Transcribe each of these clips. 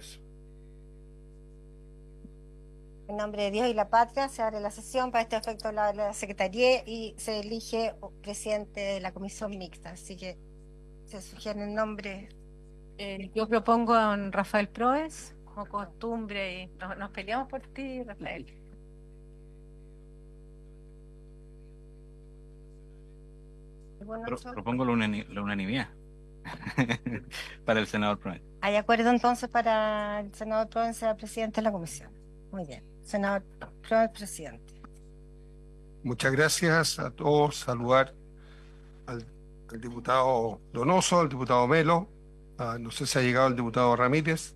eso. En nombre de Dios y la patria se abre la sesión. Para este efecto la secretaría y se elige presidente de la comisión mixta. Así que se sugiere el nombre. Yo propongo a don Rafael Proes, como costumbre, y nos peleamos por ti, Rafael. Propongo la unanimidad para el senador Proen. ¿Hay acuerdo entonces para el senador Proen sea presidente de la comisión? Muy bien. Senador Proen, presidente. Muchas gracias a todos. Saludar al diputado Donoso, al diputado Melo, no sé si ha llegado el diputado Ramírez,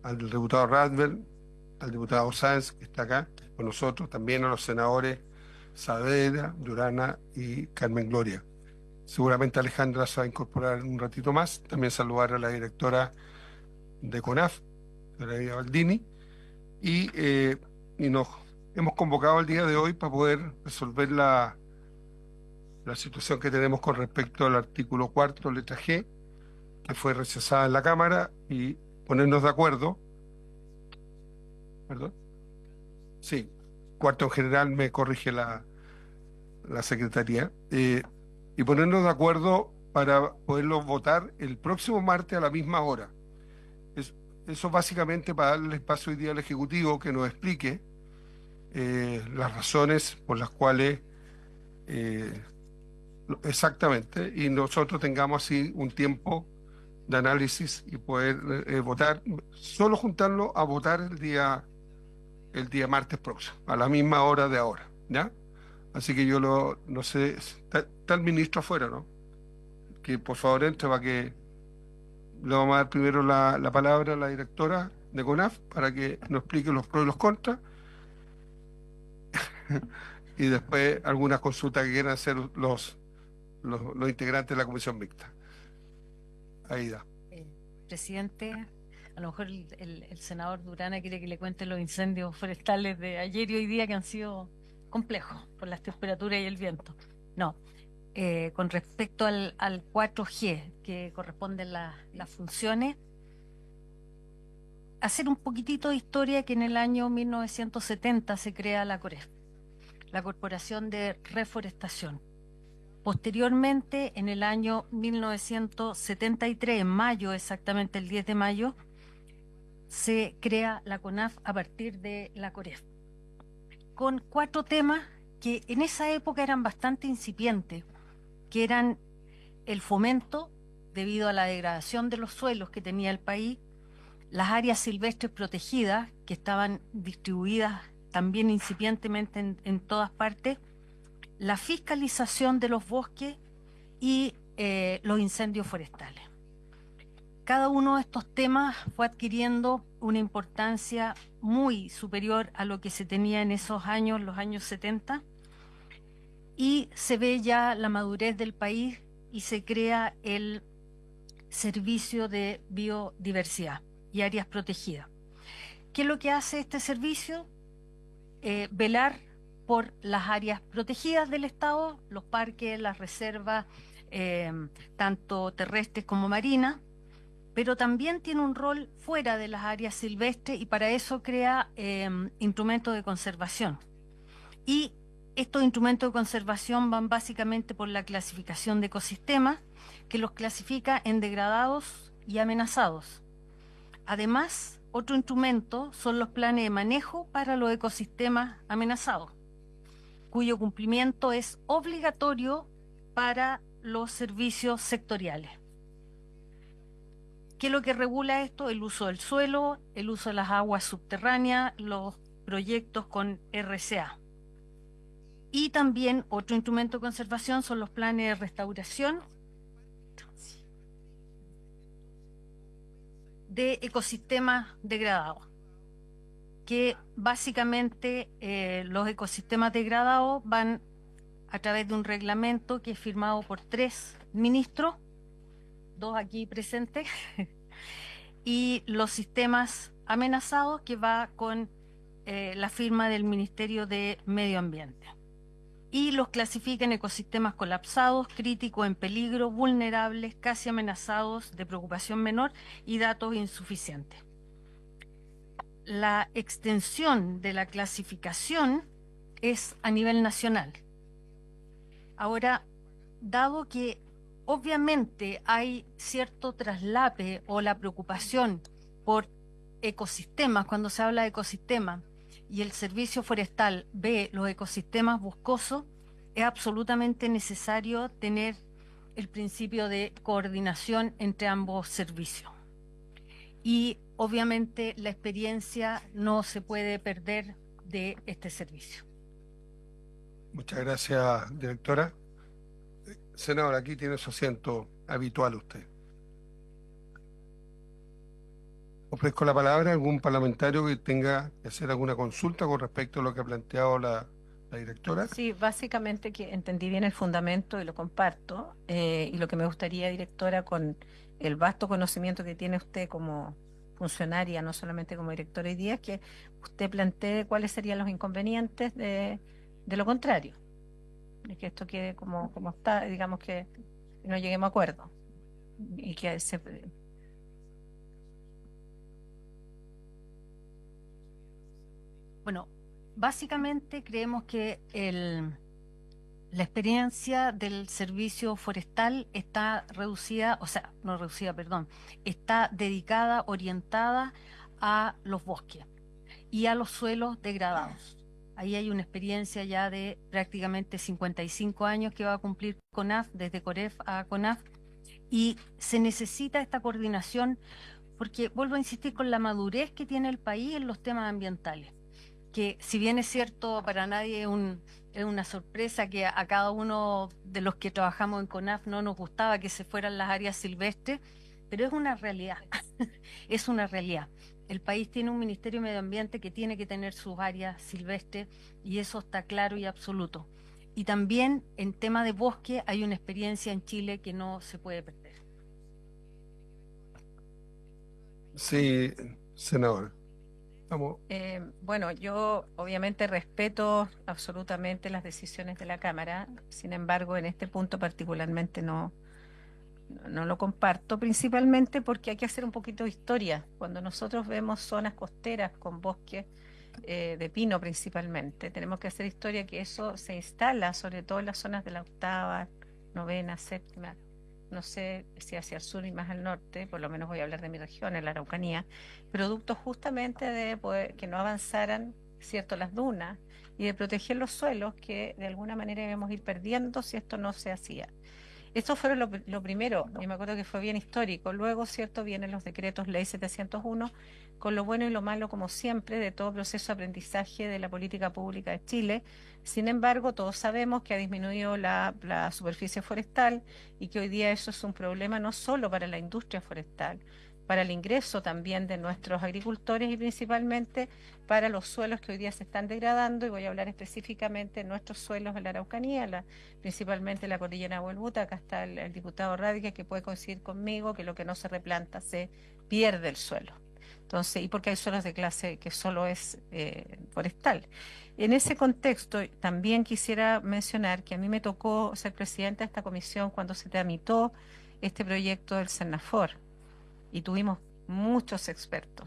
al diputado Radbel, al diputado Sáenz, que está acá con nosotros, también a los senadores Saavedra, Durana y Carmen Gloria. Seguramente Alejandra se va a incorporar en un ratito más. También saludar a la directora de CONAF, María Baldini, y nos hemos convocado el día de hoy para poder resolver la situación que tenemos con respecto al artículo cuarto, letra G, que fue rechazada en la Cámara, y ponernos de acuerdo. ¿Perdón? Sí, cuarto en general me corrige la Secretaría. Y ponernos de acuerdo para poderlo votar el próximo martes a la misma hora. Es- Eso básicamente para darle espacio hoy día al Ejecutivo que nos explique las razones por las cuales eh, exactamente, y nosotros tengamos así un tiempo de análisis y poder votar, solo juntarlo a votar el día martes próximo, a la misma hora de ahora, ¿ya? Así que no sé, está el ministro afuera, ¿no? Que por favor entre para que le vamos a dar primero la palabra a la directora de CONAF para que nos explique los pros y los contras y después algunas consultas que quieran hacer los integrantes de la comisión mixta. Aida. Presidente, a lo mejor el senador Durana quiere que le cuente los incendios forestales de ayer y hoy día que han sido complejos por las temperaturas y el viento. No, con respecto al 4G, que corresponden las funciones, hacer un poquitito de historia que en el año 1970 se crea la COREF, la Corporación de Reforestación. Posteriormente, en el año 1973, en mayo, exactamente el 10 de mayo, se crea la CONAF a partir de la COREF, con 4 temas que en esa época eran bastante incipientes, que eran el fomento, debido a la degradación de los suelos que tenía el país, las áreas silvestres protegidas, que estaban distribuidas también incipientemente en todas partes, la fiscalización de los bosques y los incendios forestales. Cada uno de estos temas fue adquiriendo una importancia muy superior a lo que se tenía en esos años, los años 70, y se ve ya la madurez del país y se crea el Servicio de Biodiversidad y Áreas Protegidas. ¿Qué es lo que hace este servicio? Velar por las áreas protegidas del Estado, los parques, las reservas, tanto terrestres como marinas, pero también tiene un rol fuera de las áreas silvestres y para eso crea instrumentos de conservación. Y estos instrumentos de conservación van básicamente por la clasificación de ecosistemas, que los clasifica en degradados y amenazados. Además, otro instrumento son los planes de manejo para los ecosistemas amenazados, cuyo cumplimiento es obligatorio para los servicios sectoriales. ¿Qué es lo que regula esto? El uso del suelo, el uso de las aguas subterráneas, los proyectos con RCA. Y también otro instrumento de conservación son los planes de restauración de ecosistemas degradados, que básicamente los ecosistemas degradados van a través de un reglamento que es firmado por 3 ministros, 2 aquí presentes, y los sistemas amenazados que va con la firma del Ministerio de Medio Ambiente. Y los clasifica en ecosistemas colapsados, críticos, en peligro, vulnerables, casi amenazados, de preocupación menor y datos insuficientes. la extensión de la clasificación es a nivel nacional. Ahora, dado que obviamente hay cierto traslape o la preocupación por ecosistemas, cuando se habla de ecosistemas, y el servicio forestal ve los ecosistemas boscosos, es absolutamente necesario tener el principio de coordinación entre ambos servicios. Y obviamente la experiencia no se puede perder de este servicio. Muchas gracias, directora. Senador, aquí tiene su asiento habitual usted. Ofrezco la palabra a algún parlamentario que tenga que hacer alguna consulta con respecto a lo que ha planteado la directora. Sí, básicamente que entendí bien el fundamento y lo comparto. Y lo que me gustaría, directora, con el vasto conocimiento que tiene usted como funcionaria, no solamente como directora hoy día, es que usted plantee cuáles serían los inconvenientes de lo contrario. De que esto quede como está, digamos que no lleguemos a acuerdo. Y que se... Bueno, básicamente creemos que la experiencia del servicio forestal está reducida, o sea, no reducida, perdón, está dedicada, orientada a los bosques y a los suelos degradados. Ahí hay una experiencia ya de prácticamente 55 años que va a cumplir CONAF, desde COREF a CONAF, y se necesita esta coordinación porque, vuelvo a insistir, con la madurez que tiene el país en los temas ambientales, que si bien es cierto, para nadie es una sorpresa que a cada uno de los que trabajamos en CONAF no nos gustaba que se fueran las áreas silvestres, pero es una realidad, es una realidad. El país tiene un Ministerio de Medio Ambiente que tiene que tener sus áreas silvestres y eso está claro y absoluto. Y también en tema de bosque hay una experiencia en Chile que no se puede perder. Sí, senador. Vamos. Bueno, yo obviamente respeto absolutamente las decisiones de la Cámara, sin embargo, en este punto particularmente no lo comparto, principalmente porque hay que hacer un poquito de historia. Cuando nosotros vemos zonas costeras con bosques de pino principalmente, tenemos que hacer historia que eso se instala sobre todo en las zonas de la octava, novena, séptima, no sé si hacia el sur y más al norte, por lo menos voy a hablar de mi región, en la Araucanía, producto justamente de que no avanzaran, cierto, las dunas y de proteger los suelos que de alguna manera íbamos a ir perdiendo si esto no se hacía. Esto fue lo primero, y me acuerdo que fue bien histórico. Luego, cierto, vienen los decretos Ley 701, con lo bueno y lo malo, como siempre, de todo proceso de aprendizaje de la política pública de Chile. Sin embargo, todos sabemos que ha disminuido la superficie forestal y que hoy día eso es un problema no solo para la industria forestal, para el ingreso también de nuestros agricultores y principalmente para los suelos que hoy día se están degradando, y voy a hablar específicamente de nuestros suelos en la Araucanía, principalmente la cordillera de Huelbuta. Acá está el diputado Radica, que puede coincidir conmigo que lo que no se replanta se pierde el suelo. Entonces, y porque hay suelos de clase que solo es forestal. En ese contexto, también quisiera mencionar que a mí me tocó ser presidenta de esta comisión cuando se tramitó este proyecto del Cernafor, y tuvimos muchos expertos.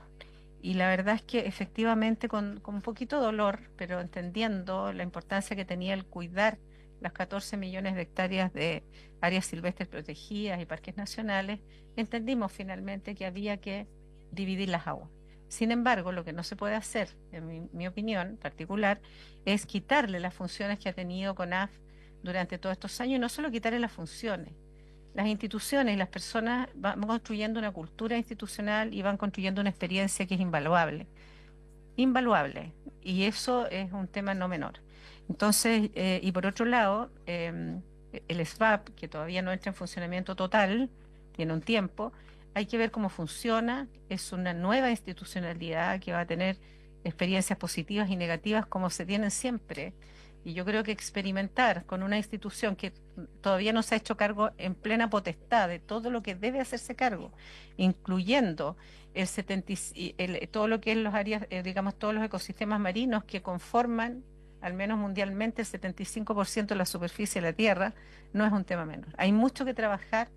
Y la verdad es que efectivamente con un poquito de dolor, pero entendiendo la importancia que tenía el cuidar las 14 millones de hectáreas de áreas silvestres protegidas y parques nacionales, entendimos finalmente que había que dividir las aguas. Sin embargo, lo que no se puede hacer, en mi opinión particular, es quitarle las funciones que ha tenido CONAF durante todos estos años, y no solo quitarle las funciones. Las instituciones y las personas van construyendo una cultura institucional y van construyendo una experiencia que es invaluable. Invaluable. Y eso es un tema no menor. Entonces, y por otro lado, el SVAP, que todavía no entra en funcionamiento total, tiene un tiempo, hay que ver cómo funciona. Es una nueva institucionalidad que va a tener experiencias positivas y negativas como se tienen siempre. Y yo creo que experimentar con una institución que todavía no se ha hecho cargo en plena potestad de todo lo que debe hacerse cargo, incluyendo todo lo que es los áreas, digamos, todos los ecosistemas marinos que conforman, al menos mundialmente, el 75% de la superficie de la Tierra, no es un tema menor. Hay mucho que trabajar,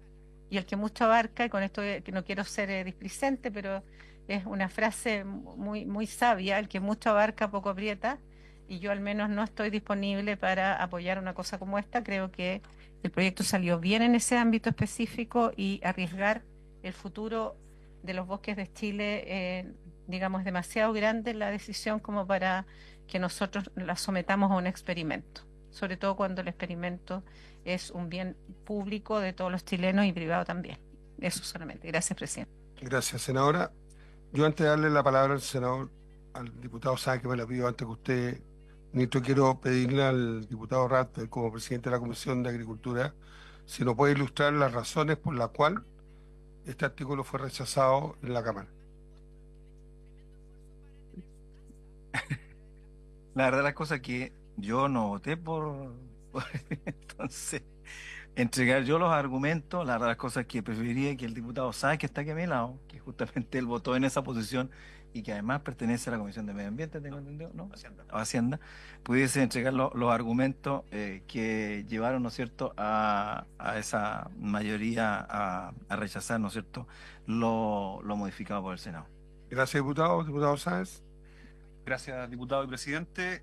y el que mucho abarca, y con esto que no quiero ser displicente, pero es una frase muy sabia: el que mucho abarca, poco aprieta, y yo al menos no estoy disponible para apoyar una cosa como esta. Creo que el proyecto salió bien en ese ámbito específico, y arriesgar el futuro de los bosques de Chile, digamos, es demasiado grande la decisión como para que nosotros la sometamos a un experimento, sobre todo cuando el experimento es un bien público de todos los chilenos y privado también. Eso solamente. Gracias, presidente. Gracias, senadora. Yo antes de darle la palabra al senador, al diputado Sáenz, que me la pido antes que usted, ministro, quiero pedirle al diputado Rat, como presidente de la Comisión de Agricultura, si nos puede ilustrar las razones por las cuales este artículo fue rechazado en la Cámara. La verdad las cosas que yo no voté entonces entregar yo los argumentos. La verdad las cosas que preferiría que el diputado Sáenz, que está aquí a mi lado, que justamente él votó en esa posición y que además pertenece a la Comisión de Medio Ambiente, tengo entendido, ¿no? Hacienda, pudiese entregar los argumentos que llevaron, ¿no es cierto?, a esa mayoría a rechazar, ¿no es cierto?, lo modificado por el Senado. Gracias, diputado. Diputado Sáenz. Gracias, diputado y presidente.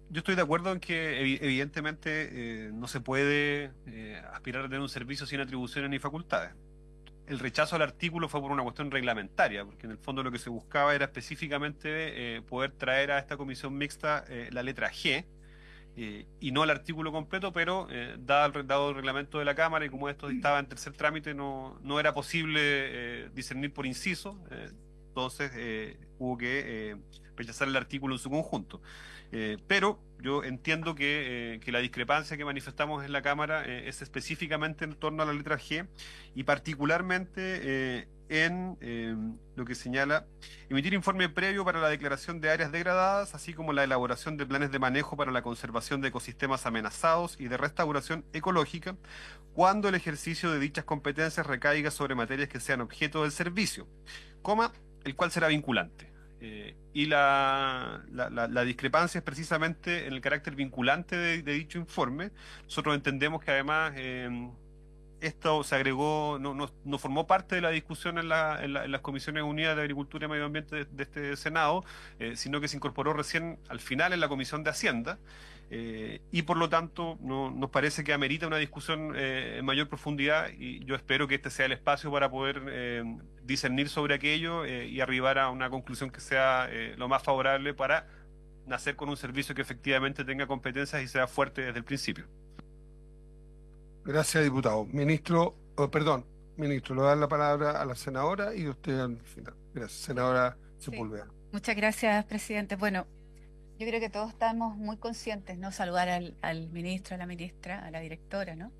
Yo estoy de acuerdo en que evidentemente no se puede aspirar a tener un servicio sin atribuciones ni facultades. El rechazo al artículo fue por una cuestión reglamentaria, porque en el fondo lo que se buscaba era específicamente poder traer a esta comisión mixta la letra G, y no el artículo completo, pero dado el reglamento de la Cámara y como esto estaba en tercer trámite, no era posible discernir por inciso. Entonces hubo que rechazar el artículo en su conjunto. Pero yo entiendo que la discrepancia que manifestamos en la Cámara es específicamente en torno a la letra G, y particularmente en lo que señala emitir informe previo para la declaración de áreas degradadas, así como la elaboración de planes de manejo para la conservación de ecosistemas amenazados y de restauración ecológica, cuando el ejercicio de dichas competencias recaiga sobre materias que sean objeto del servicio, el cual será vinculante. Y la discrepancia es precisamente en el carácter vinculante de dicho informe. Nosotros entendemos que además esto se agregó, no formó parte de la discusión en las Comisiones Unidas de Agricultura y Medio Ambiente de este Senado, sino que se incorporó recién al final en la Comisión de Hacienda. Y por lo tanto nos parece que amerita una discusión en mayor profundidad, y yo espero que este sea el espacio para poder discernir sobre aquello y arribar a una conclusión que sea lo más favorable para nacer con un servicio que efectivamente tenga competencias y sea fuerte desde el principio. Gracias, diputado. Ministro, ministro, le voy a dar la palabra a la senadora y usted al final. Gracias, senadora Sepúlveda. Muchas gracias, presidente. Bueno, yo creo que todos estamos muy conscientes, ¿no? Saludar al ministro, a la ministra, a la directora, ¿no?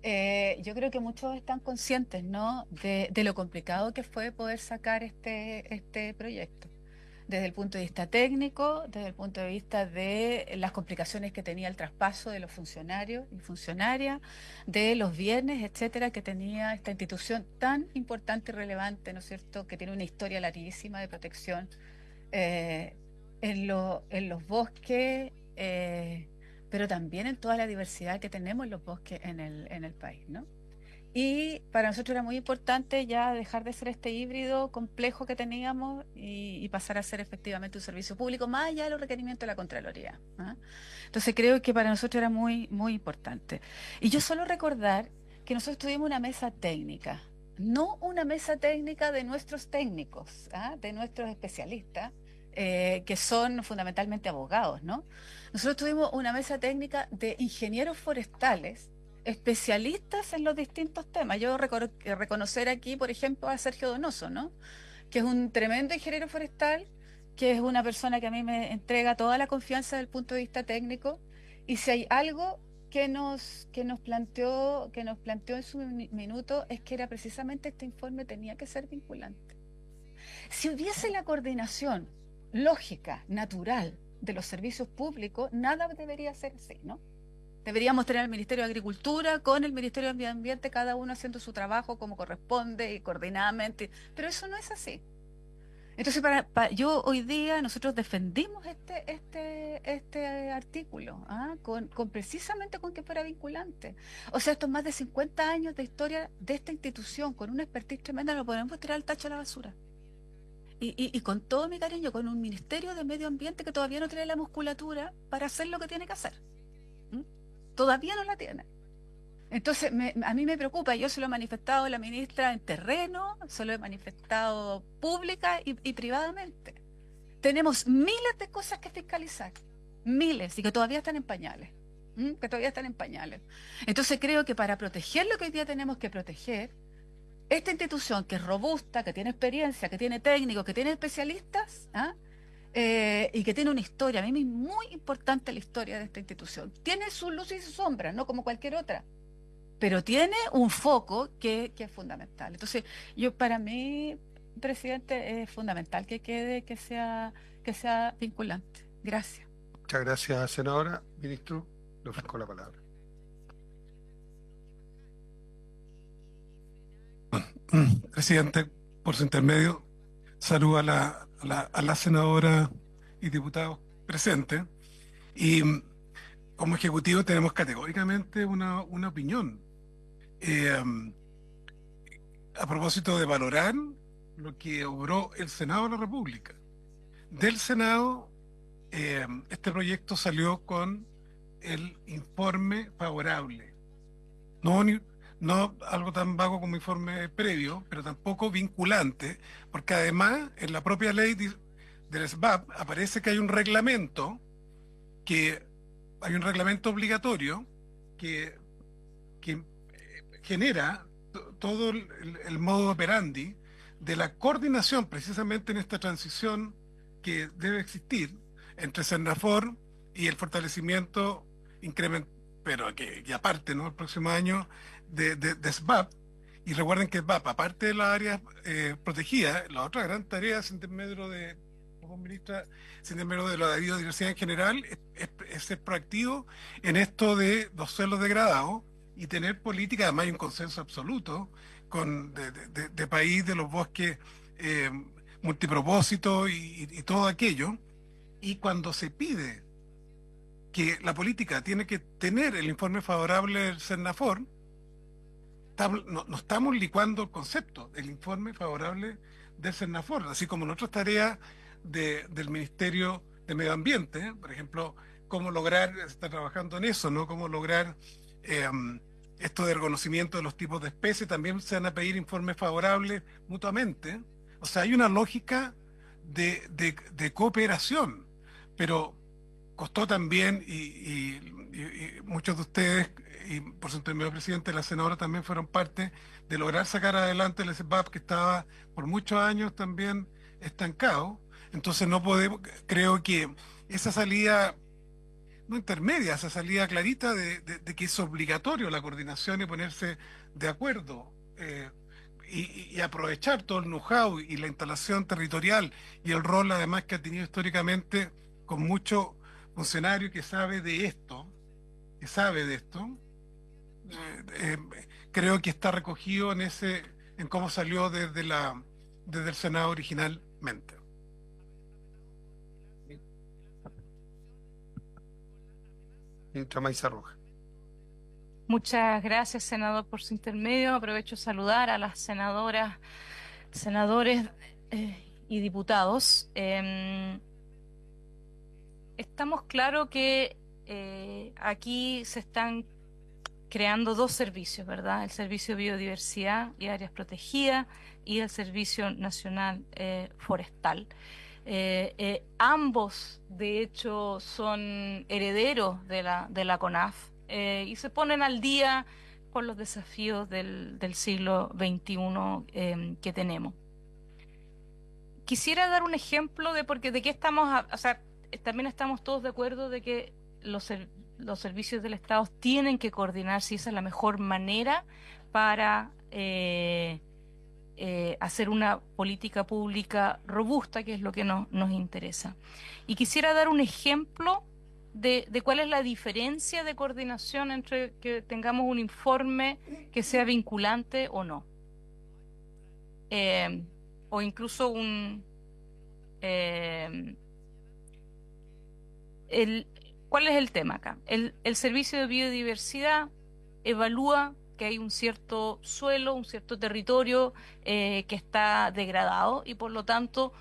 Yo creo que muchos están conscientes, ¿no?, de lo complicado que fue poder sacar este proyecto, desde el punto de vista técnico, desde el punto de vista de las complicaciones que tenía el traspaso de los funcionarios y funcionarias, de los bienes, etcétera, que tenía esta institución tan importante y relevante, ¿no es cierto?, que tiene una historia larguísima de protección en los bosques, pero también en toda la diversidad que tenemos en los bosques en el país, ¿no? Y para nosotros era muy importante ya dejar de ser este híbrido complejo que teníamos y pasar a ser efectivamente un servicio público, más allá de los requerimientos de la Contraloría, ¿ah? Entonces creo que para nosotros era muy, muy importante. Y yo solo recordar que nosotros tuvimos una mesa técnica, no una mesa técnica de nuestros técnicos, ¿ah?, de nuestros especialistas, que son fundamentalmente abogados, ¿no? Nosotros tuvimos una mesa técnica de ingenieros forestales, especialistas en los distintos temas. Yo reconocer aquí, por ejemplo, a Sergio Donoso, ¿no?, que es un tremendo ingeniero forestal, que es una persona que a mí me entrega toda la confianza desde el punto de vista técnico, y si hay algo que nos planteó en su minuto, es que era precisamente este informe tenía que ser vinculante. Si hubiese la coordinación lógica, natural de los servicios públicos, nada debería ser así, ¿no? Deberíamos tener el Ministerio de Agricultura con el Ministerio de Medio Ambiente, cada uno haciendo su trabajo como corresponde y coordinadamente, pero eso no es así. Entonces, yo hoy día nosotros defendimos este artículo, precisamente con que fuera vinculante. O sea, estos más de 50 años de historia de esta institución, con una expertise tremenda, lo podemos tirar al tacho de la basura. Y con todo mi cariño, con un Ministerio de Medio Ambiente que todavía no tiene la musculatura para hacer lo que tiene que hacer. Todavía no la tiene. Entonces, a mí me preocupa, yo se lo he manifestado a la ministra en terreno, se lo he manifestado pública y privadamente. Tenemos miles de cosas que fiscalizar, miles, y que todavía están en pañales, que todavía están en pañales. Entonces creo que para proteger lo que hoy día tenemos que proteger, esta institución que es robusta, que tiene experiencia, que tiene técnicos, que tiene especialistas, y que tiene una historia, a mí me es muy importante la historia de esta institución. Tiene sus luces y sus sombras, no como cualquier otra, pero tiene un foco que es fundamental. Entonces, para mí, presidente, es fundamental que quede, que sea vinculante. Gracias. Muchas gracias, senadora. Ministro, le ofrezco la palabra. Presidente, por su intermedio, saludo a la senadora y diputados presentes. Y como ejecutivo tenemos categóricamente una opinión. A propósito de valorar lo que obró el Senado de la República. Del Senado, este proyecto salió con el informe favorable. No algo tan vago como informe previo, pero tampoco vinculante, porque además en la propia ley del SBAP aparece que hay un reglamento obligatorio que genera todo el modo operandi de la coordinación precisamente en esta transición que debe existir entre Sennafor y el fortalecimiento pero que aparte, ¿no? El próximo año de SBAP. Y recuerden que SBAP, aparte de las áreas protegidas, la otra gran tarea, sin intermedio de la biodiversidad en general, es ser proactivo en esto de los suelos degradados y tener política. Además hay un consenso absoluto de país, de los bosques multipropósito y todo aquello. Y cuando se pide que la política tiene que tener el informe favorable del Sennafor, no estamos licuando el concepto del informe favorable del Sennafor, así como en otras tareas del Ministerio de Medio Ambiente, por ejemplo, cómo lograr, se está trabajando en eso, ¿no? Cómo lograr esto de reconocimiento de los tipos de especies, también se van a pedir informes favorables mutuamente. O sea, hay una lógica de cooperación, pero costó también, y muchos de ustedes, y por su intermedio presidente, la senadora también fueron parte de lograr sacar adelante el SBAP, que estaba por muchos años también estancado. Entonces creo que esa salida, no intermedia, esa salida clarita de que es obligatorio la coordinación y ponerse de acuerdo, y aprovechar todo el know-how y la instalación territorial y el rol además que ha tenido históricamente con mucho funcionario que sabe de esto, creo que está recogido en cómo salió desde el Senado originalmente. Ministra Maíza Roja. Muchas gracias, senador, por su intermedio. Aprovecho a saludar a las senadoras, senadores y diputados. Estamos claros que aquí se están creando dos servicios, ¿verdad? El Servicio de Biodiversidad y Áreas Protegidas y el Servicio Nacional Forestal. Ambos, de hecho, son herederos de la CONAF y se ponen al día con los desafíos del siglo XXI que tenemos. Quisiera dar un ejemplo de qué estamos, o sea, también estamos todos de acuerdo de que los servicios del Estado tienen que coordinarse y esa es la mejor manera para hacer una política pública robusta, que es lo que nos interesa. Y quisiera dar un ejemplo de cuál es la diferencia de coordinación entre que tengamos un informe que sea vinculante o no. O incluso ¿cuál es el tema acá? El Servicio de Biodiversidad evalúa que hay un cierto suelo, un cierto territorio que está degradado y por lo tanto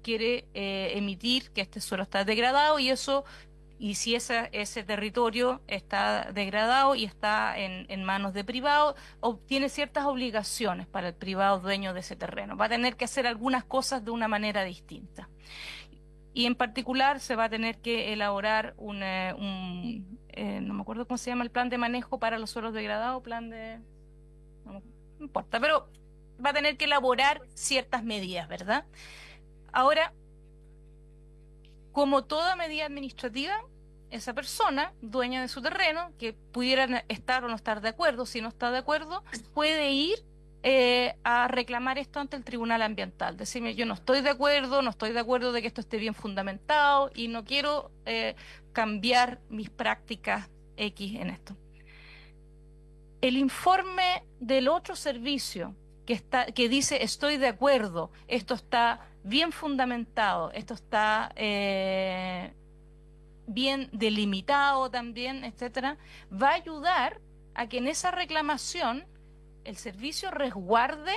quiere emitir que este suelo está degradado y si ese territorio está degradado y está en manos de privado, obtiene ciertas obligaciones para el privado dueño de ese terreno. Va a tener que hacer algunas cosas de una manera distinta. Y en particular se va a tener que elaborar no me acuerdo cómo se llama el plan de manejo para los suelos degradados, no importa, pero va a tener que elaborar ciertas medidas, ¿verdad? Ahora, como toda medida administrativa, esa persona, dueña de su terreno, que pudiera estar o no estar de acuerdo, si no está de acuerdo, puede ir a reclamar esto ante el Tribunal Ambiental. Decirme, yo no estoy de acuerdo de que esto esté bien fundamentado y no quiero cambiar mis prácticas X en esto. El informe del otro servicio que dice estoy de acuerdo, esto está bien fundamentado, esto está bien delimitado también, etcétera, va a ayudar a que en esa reclamación el servicio resguarde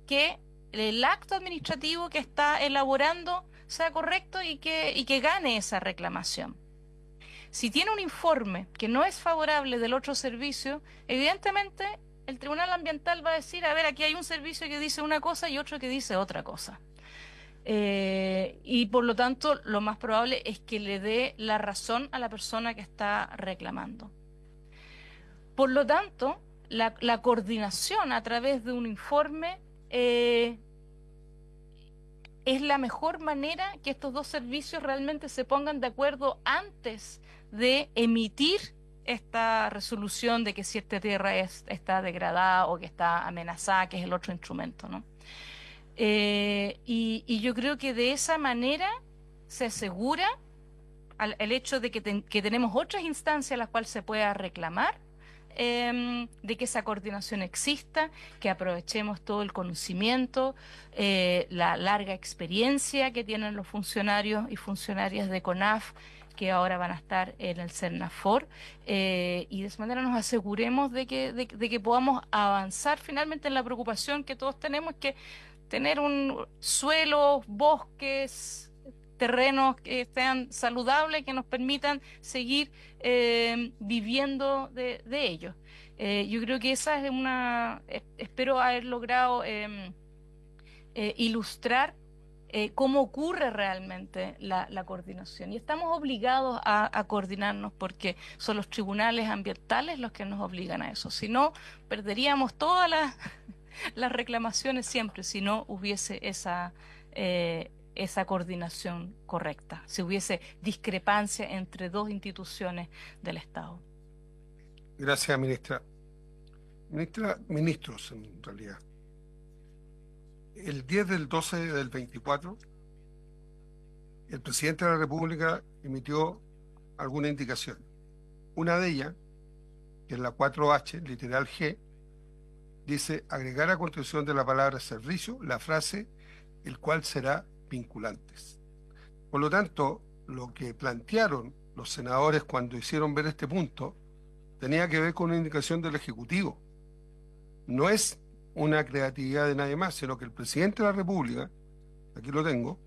que el acto administrativo que está elaborando sea correcto y que gane esa reclamación. Si tiene un informe que no es favorable del otro servicio, evidentemente el Tribunal Ambiental va a decir, a ver, aquí hay un servicio que dice una cosa y otro que dice otra cosa. Y por lo tanto, lo más probable es que le dé la razón a la persona que está reclamando. Por lo tanto, la coordinación a través de un informe es la mejor manera que estos dos servicios realmente se pongan de acuerdo antes de emitir esta resolución de que cierta tierra está degradada o que está amenazada, que es el otro instrumento, ¿no? Y yo creo que de esa manera se asegura el hecho de que tenemos otras instancias a las cuales se pueda reclamar, de que esa coordinación exista, que aprovechemos todo el conocimiento, la larga experiencia que tienen los funcionarios y funcionarias de CONAF que ahora van a estar en el CERNAFOR, y de esa manera nos aseguremos de que podamos avanzar finalmente en la preocupación que todos tenemos, que tener un suelo, bosques, terrenos que sean saludables, que nos permitan seguir viviendo de ellos. Yo creo que esa es espero haber logrado ilustrar cómo ocurre realmente la coordinación. Y estamos obligados a coordinarnos porque son los tribunales ambientales los que nos obligan a eso. Si no, perderíamos todas las reclamaciones siempre, si no hubiese esa coordinación correcta, si hubiese discrepancia entre dos instituciones del Estado. Gracias, ministra. Ministros, en realidad. El 10 del 12 del 24, el presidente de la República emitió alguna indicación. Una de ellas, que es la 4H, literal G, dice agregar a continuación de la palabra servicio la frase el cual será vinculantes. Por lo tanto, lo que plantearon los senadores cuando hicieron ver este punto tenía que ver con una indicación del Ejecutivo. No es una creatividad de nadie más, sino que el presidente de la República, aquí lo tengo,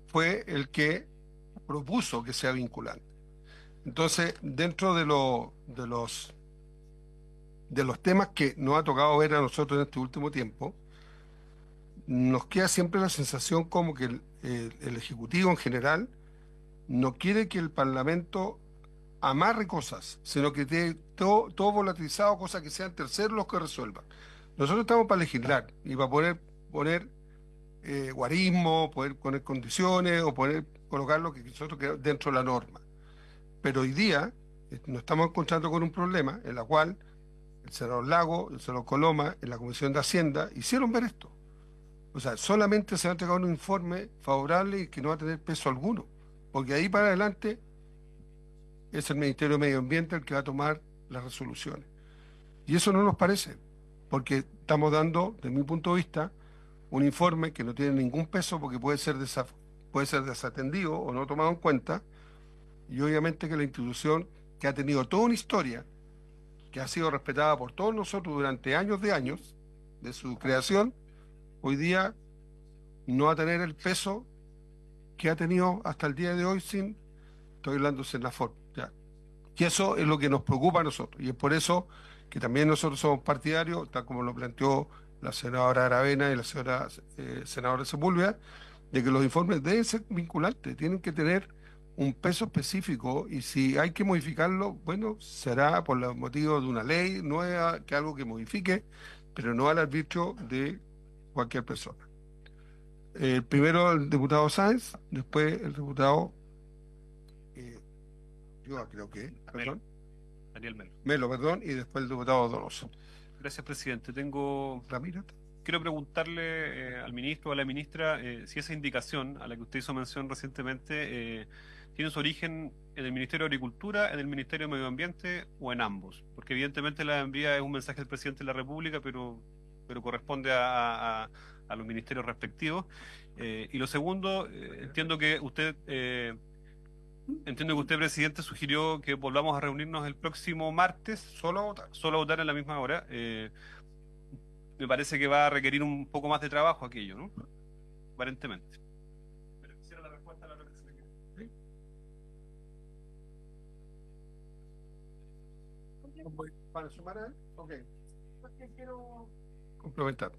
fue el que propuso que sea vinculante. Entonces, dentro de los temas que nos ha tocado ver a nosotros en este último tiempo, nos queda siempre la sensación como que el Ejecutivo en general no quiere que el Parlamento amarre cosas, sino que tiene todo volatilizado, cosas que sean terceros los que resuelvan. Nosotros estamos para legislar y para poner guarismo, poder poner condiciones o poder colocar lo que nosotros queramos dentro de la norma. Pero hoy día nos estamos encontrando con un problema en la cual el senador Lago, el senador Coloma, en la Comisión de Hacienda, hicieron ver esto. O sea, solamente se va a entregar un informe favorable y que no va a tener peso alguno, porque ahí para adelante es el Ministerio de Medio Ambiente el que va a tomar las resoluciones. Y eso no nos parece, porque estamos dando, desde mi punto de vista, un informe que no tiene ningún peso porque puede ser desatendido o no tomado en cuenta, y obviamente que la institución que ha tenido toda una historia, que ha sido respetada por todos nosotros durante años de su creación, hoy día no va a tener el peso que ha tenido hasta el día de hoy estoy hablando de Senafor, ya. Y eso es lo que nos preocupa a nosotros, y es por eso que también nosotros somos partidarios, tal como lo planteó la senadora Aravena y la senadora Sepúlveda, de que los informes deben ser vinculantes, tienen que tener un peso específico, y si hay que modificarlo, bueno, será por los motivos de una ley nueva, que algo que modifique, pero no al arbitrio de cualquier persona. Primero el diputado Sáenz, después el diputado, yo creo que, perdón, Daniel Melo. Melo, perdón, y después el diputado Donoso. Gracias, presidente. Ramírez. Quiero preguntarle al ministro o a la ministra si esa indicación a la que usted hizo mención recientemente tiene su origen en el Ministerio de Agricultura, en el Ministerio de Medio Ambiente o en ambos. Porque evidentemente la envía es un mensaje del presidente de la República, pero corresponde a los ministerios respectivos. Y lo segundo, entiendo que usted, presidente, sugirió que volvamos a reunirnos el próximo martes, solo a votar en la misma hora. Me parece que va a requerir un poco más de trabajo aquello, ¿no? Aparentemente. Pero quisiera la respuesta a la que se le quiere. ¿Sí? ¿Para sumar a él? Ok. Porque quiero complementar.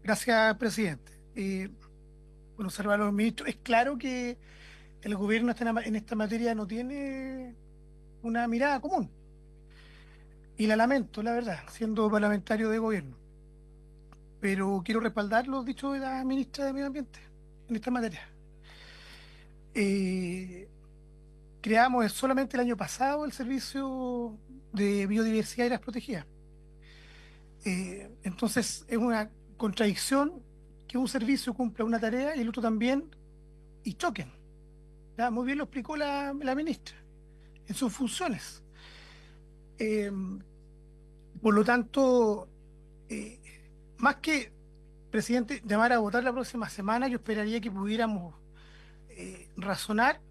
Gracias, presidente. Bueno, observar a los ministros, es claro que el gobierno en esta materia no tiene una mirada común. Y la lamento, la verdad, siendo parlamentario de gobierno. Pero quiero respaldar los dichos de la ministra de Medio Ambiente en esta materia. Creamos solamente el año pasado el Servicio de Biodiversidad y Áreas Protegidas. Entonces es una contradicción que un servicio cumpla una tarea y el otro también, y choquen. ¿Ya? Muy bien lo explicó la ministra en sus funciones. Por lo tanto, más que, presidente, llamar a votar la próxima semana, yo esperaría que pudiéramos razonar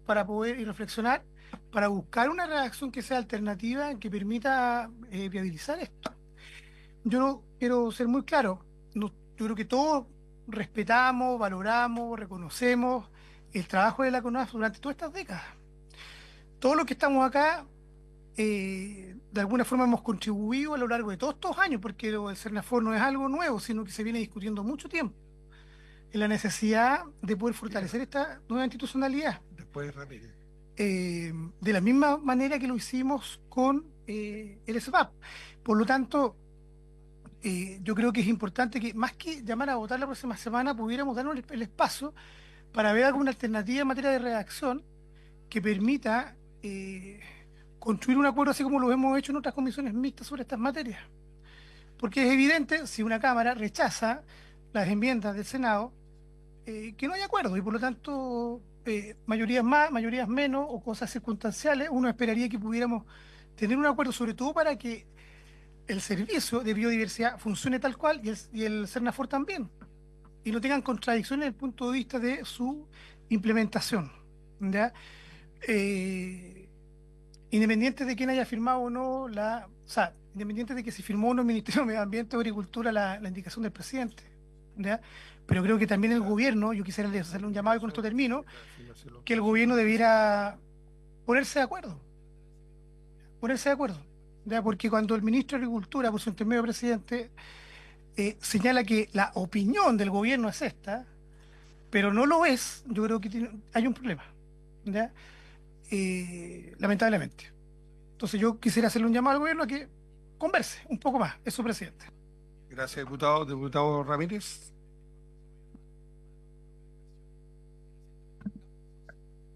para poder y reflexionar para buscar una redacción que sea alternativa, que permita viabilizar esto. Yo no quiero ser muy claro, yo creo que todos respetamos, valoramos, reconocemos el trabajo de la CONAF durante todas estas décadas. Todos los que estamos acá, de alguna forma hemos contribuido a lo largo de todos estos años, porque el Sernafor no es algo nuevo, sino que se viene discutiendo mucho tiempo, en la necesidad de poder fortalecer esta nueva institucionalidad. Después Ramírez. De la misma manera que lo hicimos con el SPAP. Por lo tanto, yo creo que es importante que, más que llamar a votar la próxima semana, pudiéramos darnos el espacio para ver alguna alternativa en materia de redacción que permita construir un acuerdo así como lo hemos hecho en otras comisiones mixtas sobre estas materias. Porque es evidente, si una Cámara rechaza las enmiendas del Senado, que no hay acuerdo y por lo tanto mayorías más, mayorías menos o cosas circunstanciales, uno esperaría que pudiéramos tener un acuerdo, sobre todo para que el servicio de biodiversidad funcione tal cual y el Sernafor también, y no tengan contradicciones desde el punto de vista de su implementación, ¿ya? Independiente de quién haya firmado o no o sea, independiente de que se firmó o no el Ministerio de Medio Ambiente o Agricultura la indicación del presidente, ¿ya? Pero creo que también el gobierno, yo quisiera hacerle un llamado y con esto termino, que el gobierno debiera ponerse de acuerdo, ¿ya? Porque cuando el ministro de Agricultura, por su intermedio presidente, señala que la opinión del gobierno es esta, pero no lo es, yo creo que hay un problema, ¿ya? Lamentablemente. Entonces yo quisiera hacerle un llamado al gobierno a que converse un poco más, eso, presidente. Gracias, diputado. Diputado Ramírez.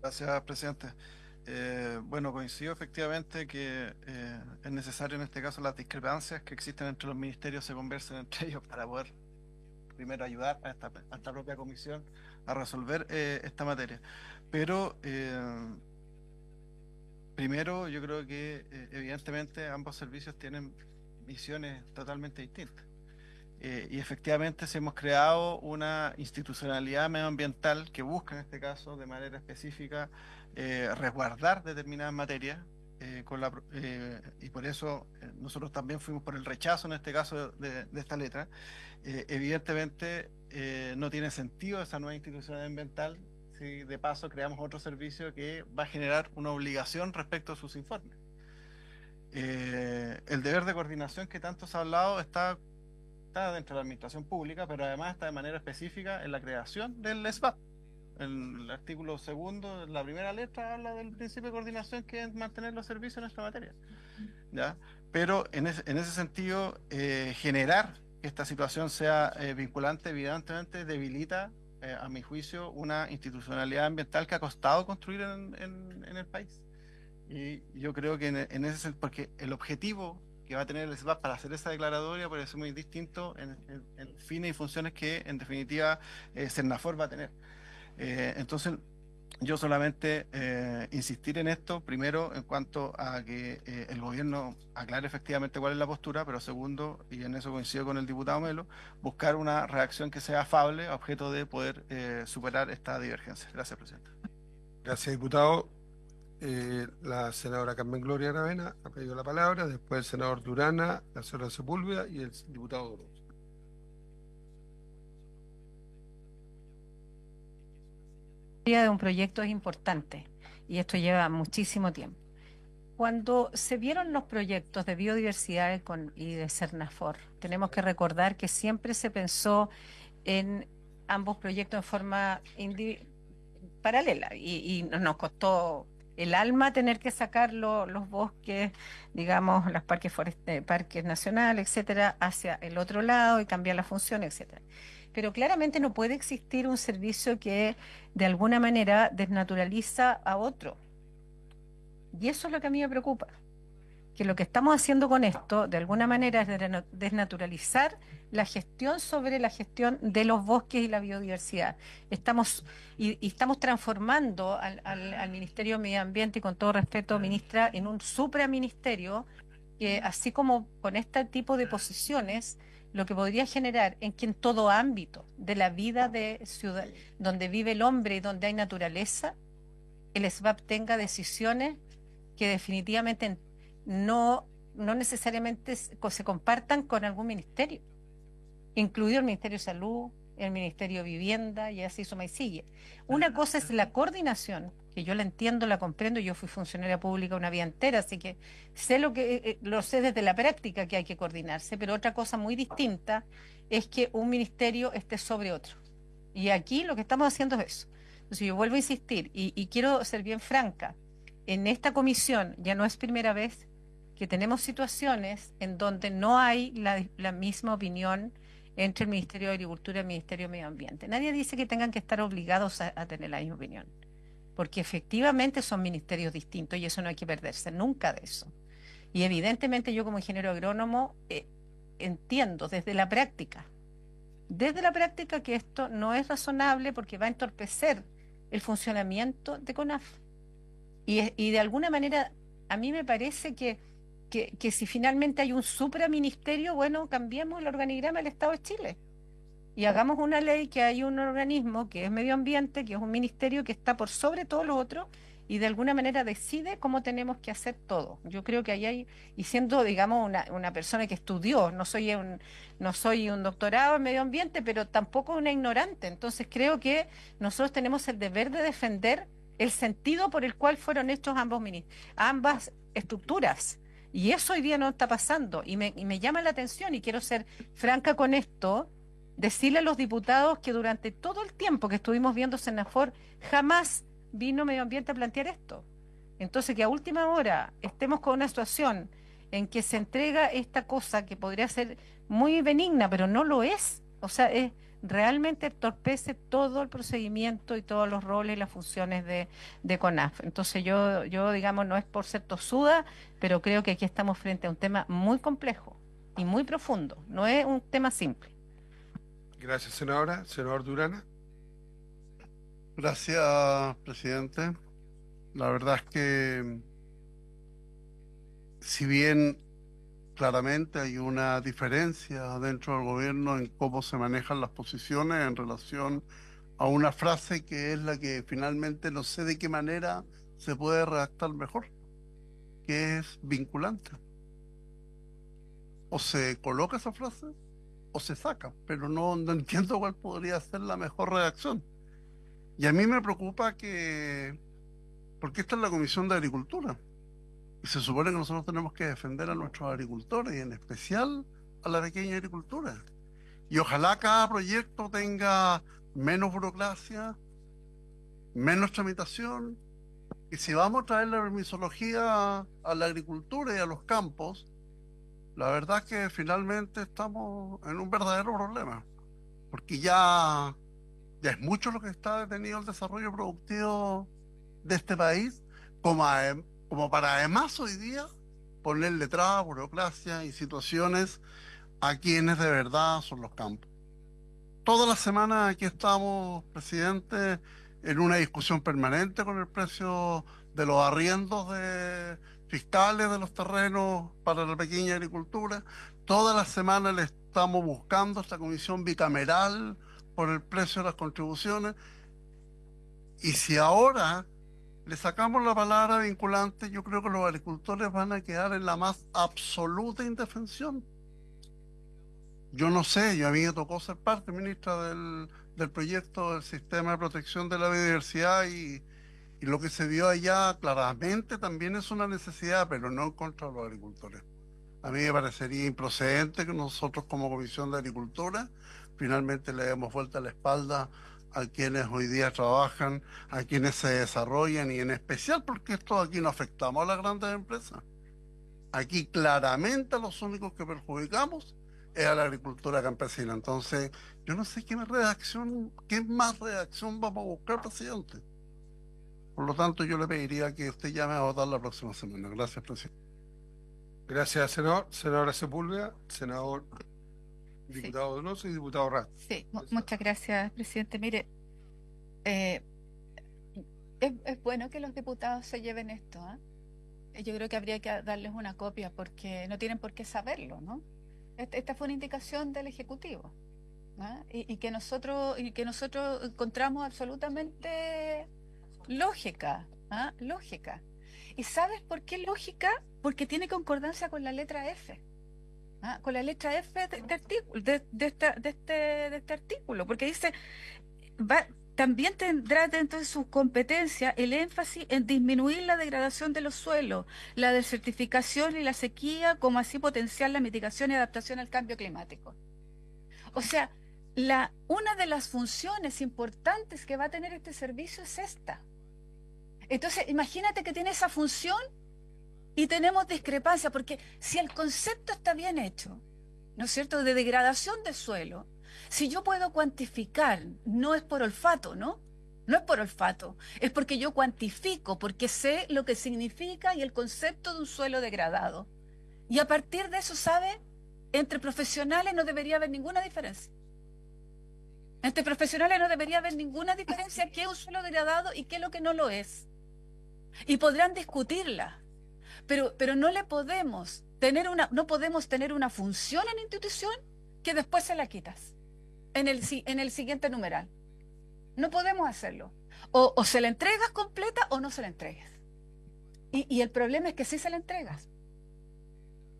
Gracias, presidente. Bueno, coincido efectivamente que es necesario en este caso las discrepancias que existen entre los ministerios se conversen entre ellos para poder primero ayudar a esta propia comisión a resolver esta materia. Pero primero yo creo que evidentemente ambos servicios tienen misiones totalmente distintas. y efectivamente si hemos creado una institucionalidad medioambiental que busca en este caso de manera específica resguardar determinadas materias y por eso nosotros también fuimos por el rechazo en este caso de esta letra. Evidentemente no tiene sentido esa nueva institucionalidad ambiental si de paso creamos otro servicio que va a generar una obligación respecto a sus informes. El deber de coordinación que tanto se ha hablado está dentro de la administración pública, pero además está de manera específica en la creación del SBAP. El artículo segundo, la primera letra, habla del principio de coordinación, que es mantener los servicios en esta materia, ¿ya? Pero en ese sentido, generar que esta situación sea vinculante, evidentemente debilita, a mi juicio, una institucionalidad ambiental que ha costado construir en el país. Y yo creo que en ese sentido, porque el objetivo que va a tener el SBAP para hacer esa declaratoria puede ser muy distinto en fines y funciones que en definitiva Cernafor va a tener. Entonces yo solamente insistir en esto, primero en cuanto a que el gobierno aclare efectivamente cuál es la postura, pero segundo, y en eso coincido con el diputado Melo, buscar una reacción que sea afable a objeto de poder superar esta divergencia. Gracias, presidente. Gracias, diputado. La senadora Carmen Gloria Aravena ha pedido la palabra, después el senador Durana, la senadora Sepúlveda y el diputado Donoso. De un proyecto es importante y esto lleva muchísimo tiempo. Cuando se vieron los proyectos de biodiversidad y de Cernafor, tenemos que recordar que siempre se pensó en ambos proyectos en forma paralela y nos costó el alma tener que sacar los bosques, digamos, los parques nacionales, etcétera, hacia el otro lado y cambiar la función, etcétera. Pero claramente no puede existir un servicio que de alguna manera desnaturaliza a otro. Y eso es lo que a mí me preocupa, que lo que estamos haciendo con esto, de alguna manera, es desnaturalizar la gestión sobre la gestión de los bosques y la biodiversidad. Estamos transformando al Ministerio de Medio Ambiente, y con todo respeto, ministra, en un supraministerio que, así como con este tipo de posiciones, lo que podría generar en que en todo ámbito de la vida de ciudad, donde vive el hombre y donde hay naturaleza, el SBAP tenga decisiones que definitivamente no necesariamente se compartan con algún ministerio, incluido el Ministerio de Salud, el Ministerio de Vivienda, y así suma y sigue. Una cosa es la coordinación, que yo la entiendo, la comprendo, yo fui funcionaria pública una vida entera, así que sé lo sé desde la práctica que hay que coordinarse, pero otra cosa muy distinta es que un ministerio esté sobre otro. Y aquí lo que estamos haciendo es eso. Entonces yo vuelvo a insistir, y quiero ser bien franca, en esta comisión ya no es primera vez que tenemos situaciones en donde no hay la misma opinión entre el Ministerio de Agricultura y el Ministerio de Medio Ambiente. Nadie dice que tengan que estar obligados a tener la misma opinión, porque efectivamente son ministerios distintos y eso no hay que perderse nunca de eso. Y evidentemente yo como ingeniero agrónomo entiendo desde la práctica que esto no es razonable porque va a entorpecer el funcionamiento de CONAF. Y de alguna manera a mí me parece que si finalmente hay un supraministerio, bueno, cambiemos el organigrama del Estado de Chile y hagamos una ley que hay un organismo que es medio ambiente, que es un ministerio que está por sobre todos los otros y de alguna manera decide cómo tenemos que hacer todo. Yo creo que ahí hay, y siendo, digamos, una persona que estudió, no soy un doctorado en medio ambiente, pero tampoco una ignorante, entonces creo que nosotros tenemos el deber de defender el sentido por el cual fueron hechos ambas estructuras. Y eso hoy día no está pasando. Y me llama la atención, y quiero ser franca con esto, decirle a los diputados que durante todo el tiempo que estuvimos viendo Cernafor, jamás vino Medio Ambiente a plantear esto. Entonces, que a última hora estemos con una situación en que se entrega esta cosa que podría ser muy benigna, pero no lo es. O sea, realmente entorpece todo el procedimiento y todos los roles y las funciones de CONAF. Entonces yo, digamos, no es por ser tosuda, pero creo que aquí estamos frente a un tema muy complejo y muy profundo. No es un tema simple. Gracias, senadora. Senador Durana. Gracias, presidente. La verdad es que si bien claramente hay una diferencia dentro del gobierno en cómo se manejan las posiciones en relación a una frase que es la que finalmente no sé de qué manera se puede redactar mejor, que es vinculante. O se coloca esa frase o se saca, pero no entiendo cuál podría ser la mejor redacción. Y a mí me preocupa porque esta es la Comisión de Agricultura, y se supone que nosotros tenemos que defender a nuestros agricultores, y en especial a la pequeña agricultura. Y ojalá cada proyecto tenga menos burocracia, menos tramitación, y si vamos a traer la permisología a la agricultura y a los campos, la verdad es que finalmente estamos en un verdadero problema, porque ya es mucho lo que está detenido el desarrollo productivo de este país, como para además hoy día ponerle trabas, burocracia y situaciones a quienes de verdad son los campos. Toda la semana aquí estamos, presidente, en una discusión permanente con el precio de los arriendos fiscales de los terrenos para la pequeña agricultura. Toda la semana le estamos buscando esta comisión bicameral por el precio de las contribuciones. Y si ahora le sacamos la palabra vinculante, yo creo que los agricultores van a quedar en la más absoluta indefensión. Yo no sé, a mí me tocó ser parte, ministra, del proyecto del sistema de protección de la biodiversidad, y lo que se vio allá claramente también es una necesidad, pero no en contra de los agricultores. A mí me parecería improcedente que nosotros como Comisión de Agricultura finalmente le demos vuelta a la espalda a quienes hoy día trabajan, a quienes se desarrollan, y en especial porque esto aquí no afectamos a las grandes empresas. Aquí claramente a los únicos que perjudicamos es a la agricultura campesina. Entonces, yo no sé qué más redacción vamos a buscar, presidente. Por lo tanto, yo le pediría que usted llame a votar la próxima semana. Gracias, presidente. Gracias, senador. Senadora Sepúlveda, senador, diputado Donoso y diputado Rat. Sí, muchas gracias, presidente. Mire, es bueno que los diputados se lleven esto, ¿eh? Yo creo que habría que darles una copia porque no tienen por qué saberlo, ¿no? Esta fue una indicación del Ejecutivo, ¿no? Y que nosotros encontramos absolutamente lógica, ¿ah? Lógica. ¿Y sabes por qué lógica? Porque tiene concordancia con la letra F. ¿Ah? Con la letra F de este artículo, porque dice, también tendrá dentro de su competencia el énfasis en disminuir la degradación de los suelos, la desertificación y la sequía, como así potenciar la mitigación y adaptación al cambio climático. O sea, una de las funciones importantes que va a tener este servicio es esta. Entonces, imagínate que tiene esa función y tenemos discrepancia, porque si el concepto está bien hecho, ¿no es cierto?, de degradación de suelo, si yo puedo cuantificar, no es por olfato, ¿no? No es por olfato, es porque yo cuantifico, porque sé lo que significa y el concepto de un suelo degradado. Y a partir de eso, ¿sabe? Entre profesionales no debería haber ninguna diferencia. Entre profesionales no debería haber ninguna diferencia qué es un suelo degradado y qué es lo que no lo es. Y podrán discutirla, pero no podemos tener una función en la institución que después se la quitas en el siguiente numeral. No podemos hacerlo. O se la entregas completa o no se la entregues. Y el problema es que sí se la entregas.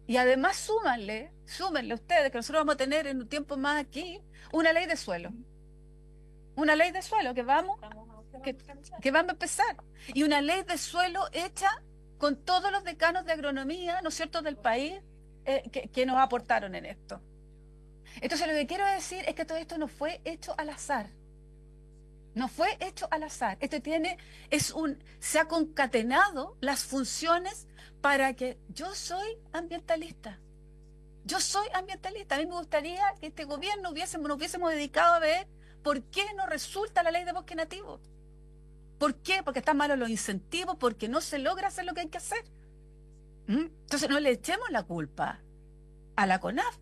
Y además súmenle ustedes, que nosotros vamos a tener en un tiempo más aquí una ley de suelo. Una ley de suelo que vamos a empezar. Y una ley de suelo hecha con todos los decanos de agronomía, ¿no es cierto?, del país que nos aportaron en esto. Entonces lo que quiero decir es que todo esto no fue hecho al azar. No fue hecho al azar. Se ha concatenado las funciones para que yo soy ambientalista. Yo soy ambientalista. A mí me gustaría que este gobierno nos hubiésemos dedicado a ver por qué no resulta la ley de bosque nativo. ¿Por qué? Porque están malos los incentivos, porque no se logra hacer lo que hay que hacer. Entonces no le echemos la culpa a la CONAF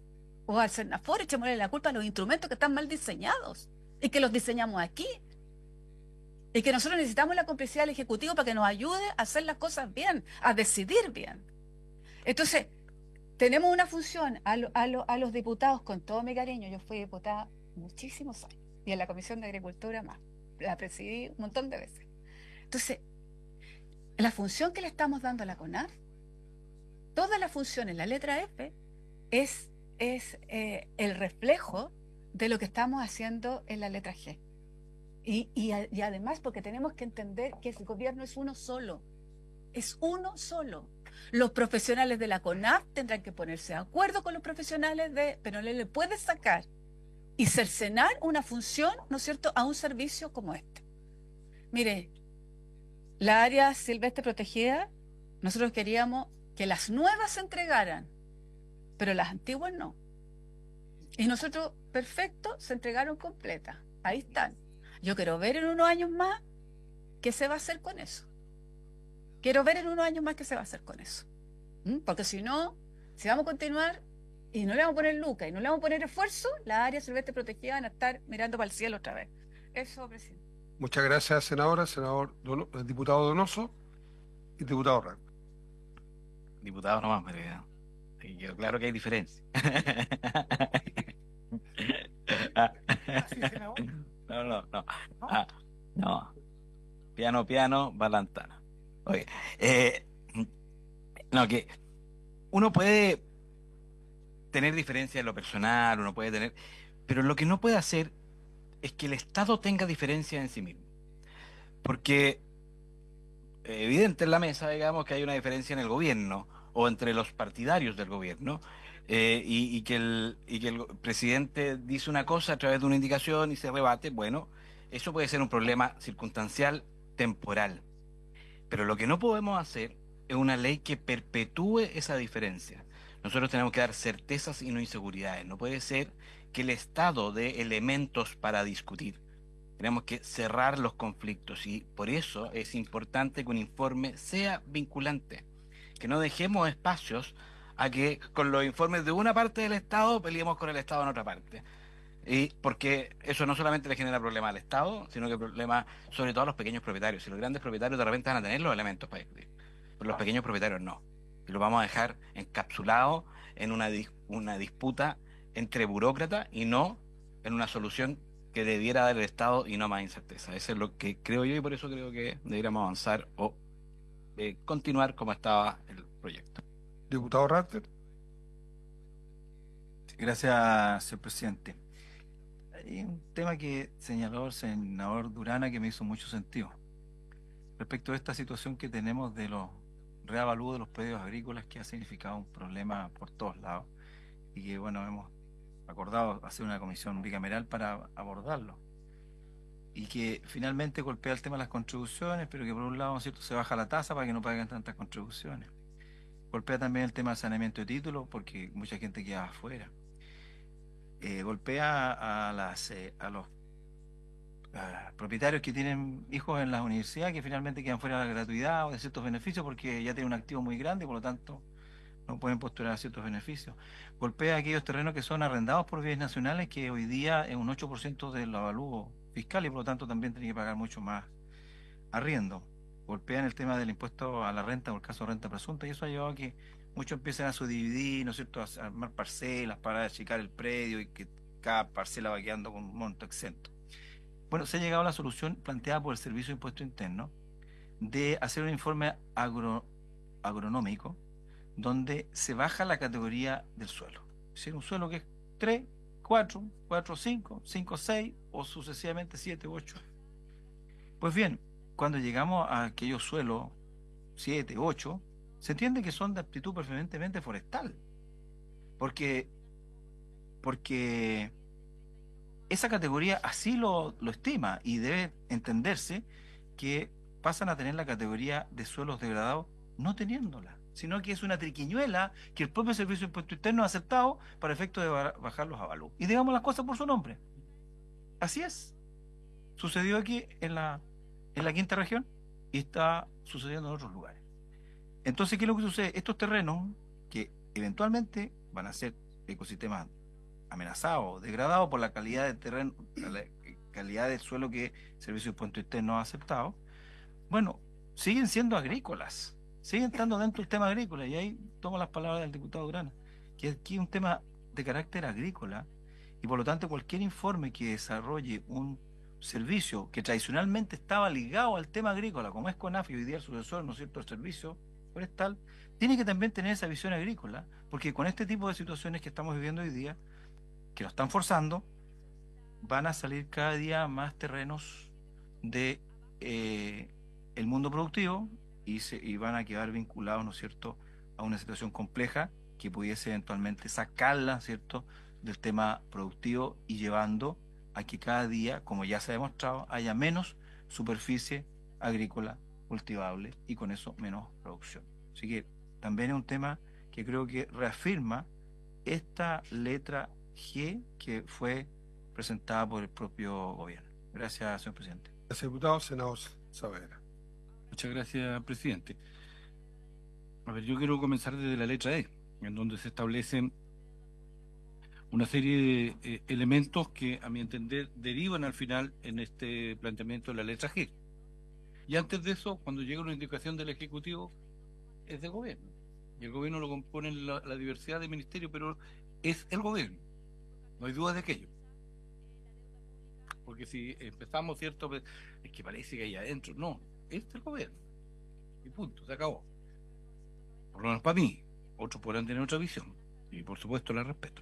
o al Cernafor, echémosle la culpa a los instrumentos que están mal diseñados y que los diseñamos aquí. Y que nosotros necesitamos la complicidad del Ejecutivo para que nos ayude a hacer las cosas bien, a decidir bien. Entonces, tenemos una función a los diputados, con todo mi cariño. Yo fui diputada muchísimos años y en la Comisión de Agricultura más. La presidí un montón de veces. Entonces, la función que le estamos dando a la CONAF, toda la función en la letra F, es el reflejo de lo que estamos haciendo en la letra G. Y además porque tenemos que entender que el gobierno es uno solo. Es uno solo. Los profesionales de la CONAF tendrán que ponerse de acuerdo con los profesionales pero no le puedes sacar y cercenar una función, ¿no es cierto?, a un servicio como este. Mire, la área silvestre protegida, nosotros queríamos que las nuevas se entregaran, pero las antiguas no. Y nosotros, perfecto, se entregaron completas. Ahí están. Yo quiero ver en unos años más qué se va a hacer con eso. Quiero ver en unos años más qué se va a hacer con eso. Porque si no, si vamos a continuar y no le vamos a poner lucas y no le vamos a poner esfuerzo, las áreas silvestres protegidas van a estar mirando para el cielo otra vez. Eso, presidente. Muchas gracias, senadora, diputado Donoso y diputado Rack. Diputado nomás, me olvidé. Y quedó claro que hay diferencia. No. No. Piano, Balantana. Oye, no, que uno puede tener diferencia en lo personal, uno puede tener, pero lo que no puede hacer es que el Estado tenga diferencia en sí mismo. Porque evidente en la mesa, digamos, que hay una diferencia en el gobierno o entre los partidarios del gobierno, y que el presidente dice una cosa a través de una indicación y se rebate. Bueno, eso puede ser un problema circunstancial, temporal. Pero lo que no podemos hacer es una ley que perpetúe esa diferencia. Nosotros tenemos que dar certezas y no inseguridades. No puede ser que el Estado dé elementos para discutir. Tenemos que cerrar los conflictos y por eso es importante que un informe sea vinculante, que no dejemos espacios a que con los informes de una parte del Estado peleemos con el Estado en otra parte. Y porque eso no solamente le genera problemas al Estado, sino que problemas sobre todo a los pequeños propietarios. Si los grandes propietarios de repente van a tener los elementos para discutir, pero los pequeños propietarios no. Y los vamos a dejar encapsulados en una disputa entre burócratas y no en una solución que debiera dar el Estado y no más incerteza. Eso es lo que creo yo y por eso creo que deberíamos avanzar o continuar como estaba el proyecto. Diputado Ratter. Gracias, señor presidente. Hay un tema que señaló el senador Durana que me hizo mucho sentido. Respecto a esta situación que tenemos de los reavalúos de los predios agrícolas, que ha significado un problema por todos lados y que, bueno, hemos acordado hacer una comisión bicameral para abordarlo y que finalmente golpea el tema de las contribuciones, pero que por un lado, ¿no es cierto?, se baja la tasa para que no paguen tantas contribuciones. Golpea también el tema del saneamiento de títulos porque mucha gente queda afuera. Golpea a los propietarios que tienen hijos en las universidades que finalmente quedan fuera de la gratuidad o de ciertos beneficios porque ya tienen un activo muy grande y por lo tanto no pueden postular a ciertos beneficios. Golpea a aquellos terrenos que son arrendados por bienes nacionales que hoy día es un 8% del avalúo fiscal y por lo tanto también tienen que pagar mucho más arriendo. Golpean el tema del impuesto a la renta, por el caso de renta presunta, y eso ha llevado a que muchos empiecen a subdividir, ¿no es cierto?, a armar parcelas para achicar el predio y que cada parcela va quedando con un monto exento. Bueno, se ha llegado a la solución planteada por el Servicio de Impuesto Interno de hacer un informe agronómico donde se baja la categoría del suelo. Es decir, un suelo que es 3, 4, 4, 5, 5, 6 o sucesivamente 7, 8. Pues bien, cuando llegamos a aquellos suelos 7, 8, se entiende que son de aptitud preferentemente forestal. Porque esa categoría así lo estima y debe entenderse que pasan a tener la categoría de suelos degradados no teniéndola, sino que es una triquiñuela que el propio Servicio de Impuesto Interno ha aceptado para efecto de bajar los avalúos. Y digamos las cosas por su nombre. Así es. Sucedió aquí en la quinta región y está sucediendo en otros lugares. Entonces, ¿qué es lo que sucede? Estos terrenos que eventualmente van a ser ecosistemas amenazados, degradados por la calidad del terreno, la calidad del suelo que el Servicio de Impuesto Interno ha aceptado, bueno, siguen siendo agrícolas, siguen estando dentro del tema agrícola, y ahí tomo las palabras del diputado Durana. que aquí es un tema de carácter agrícola y por lo tanto cualquier informe que desarrolle un servicio que tradicionalmente estaba ligado al tema agrícola, como es CONAF y hoy día el sucesor, ¿no es cierto?, el servicio forestal, tiene que también tener esa visión agrícola, porque con este tipo de situaciones que estamos viviendo hoy día, que lo están forzando, van a salir cada día más terrenos de el mundo productivo y van a quedar vinculados, ¿no es cierto?, a una situación compleja que pudiese eventualmente sacarla, ¿cierto?, del tema productivo y llevando a que cada día, como ya se ha demostrado, haya menos superficie agrícola cultivable y con eso menos producción. Así que también es un tema que creo que reafirma esta letra G que fue presentada por el propio gobierno. Gracias, señor presidente. Gracias, diputado. Senador Saavedra. Muchas gracias, presidente. A ver, yo quiero comenzar desde la letra E, en donde se establecen una serie de elementos que, a mi entender, derivan al final en este planteamiento de la letra G. Y antes de eso, cuando llega una indicación del Ejecutivo, es del gobierno. Y el gobierno lo compone la diversidad de ministerios, pero es el gobierno. No hay duda de aquello. Porque si empezamos, ¿cierto?, es que parece que hay adentro. No, es el gobierno. Y punto, se acabó. Por lo menos para mí. Otros podrán tener otra visión. Y por supuesto la respeto.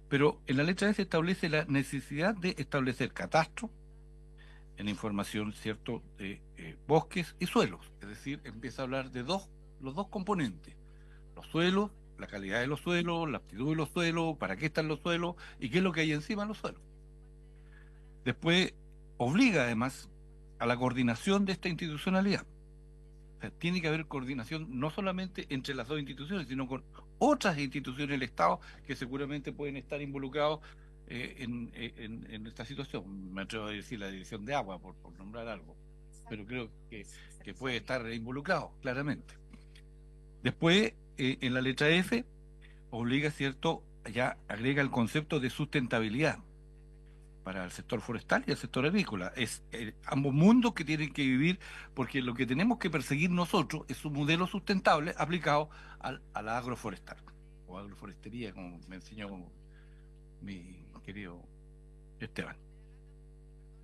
Pero en la letra E se establece la necesidad de establecer catastro en información, ¿cierto?, de bosques y suelos. Es decir, empieza a hablar de los dos componentes. Los suelos, la calidad de los suelos, la aptitud de los suelos, para qué están los suelos y qué es lo que hay encima de los suelos. Después obliga además a la coordinación de esta institucionalidad. O sea, tiene que haber coordinación no solamente entre las dos instituciones, sino con otras instituciones del Estado que seguramente pueden estar involucrados en esta situación. Me atrevo a decir la Dirección de Agua, por nombrar algo, pero creo que puede estar involucrado, claramente. Después, en la letra F, obliga, ¿cierto?, ya agrega el concepto de sustentabilidad para el sector forestal y el sector agrícola. Es ambos mundos que tienen que vivir, porque lo que tenemos que perseguir nosotros es un modelo sustentable aplicado a la agroforestal, o agroforestería, como me enseñó mi querido Esteban.